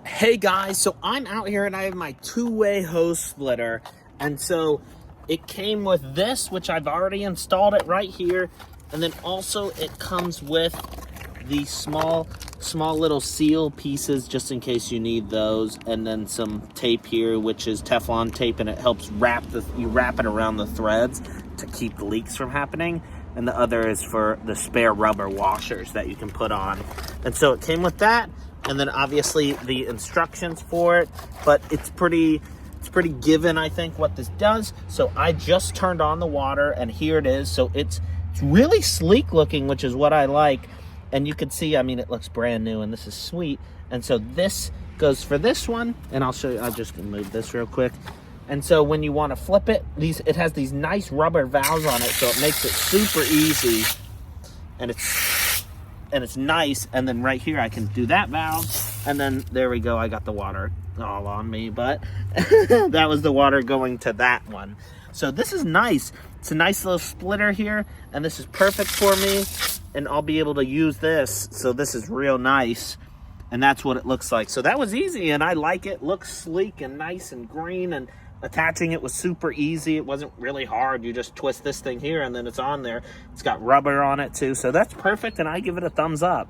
Hey guys, so I'm out here and I have my two-way hose splitter, and so it came with this, which I've already installed it right here, and then also it comes with the small little seal pieces just in case you need those, and then some tape here, which is Teflon tape, and it helps you wrap it around the threads to keep the leaks from happening. And the other is for the spare rubber washers that you can put on. And so it came with that, and then obviously the instructions for it, but it's pretty given, I think, what this does. So I just turned on the water, and here it is. So it's really sleek looking, which is what I like. And you can see, I mean, it looks brand new, and this is sweet. And so this goes for this one, and I'll show you. I'll just move this real quick. And so when you want to flip it, it has these nice rubber valves on it, so it makes it super easy, and it's nice. And then right here I can do that valve, and then there we go. I got the water all on me, but that was the water going to that one. So this is nice. It's a nice little splitter here, and this is perfect for me, and I'll be able to use this. So this is real nice. And that's what it looks like. So that was easy, and I like it. Looks sleek and nice and green, and attaching it was super easy. It wasn't really hard. You just twist this thing here, and then it's on there. It's got rubber on it too. So that's perfect, and I give it a thumbs up.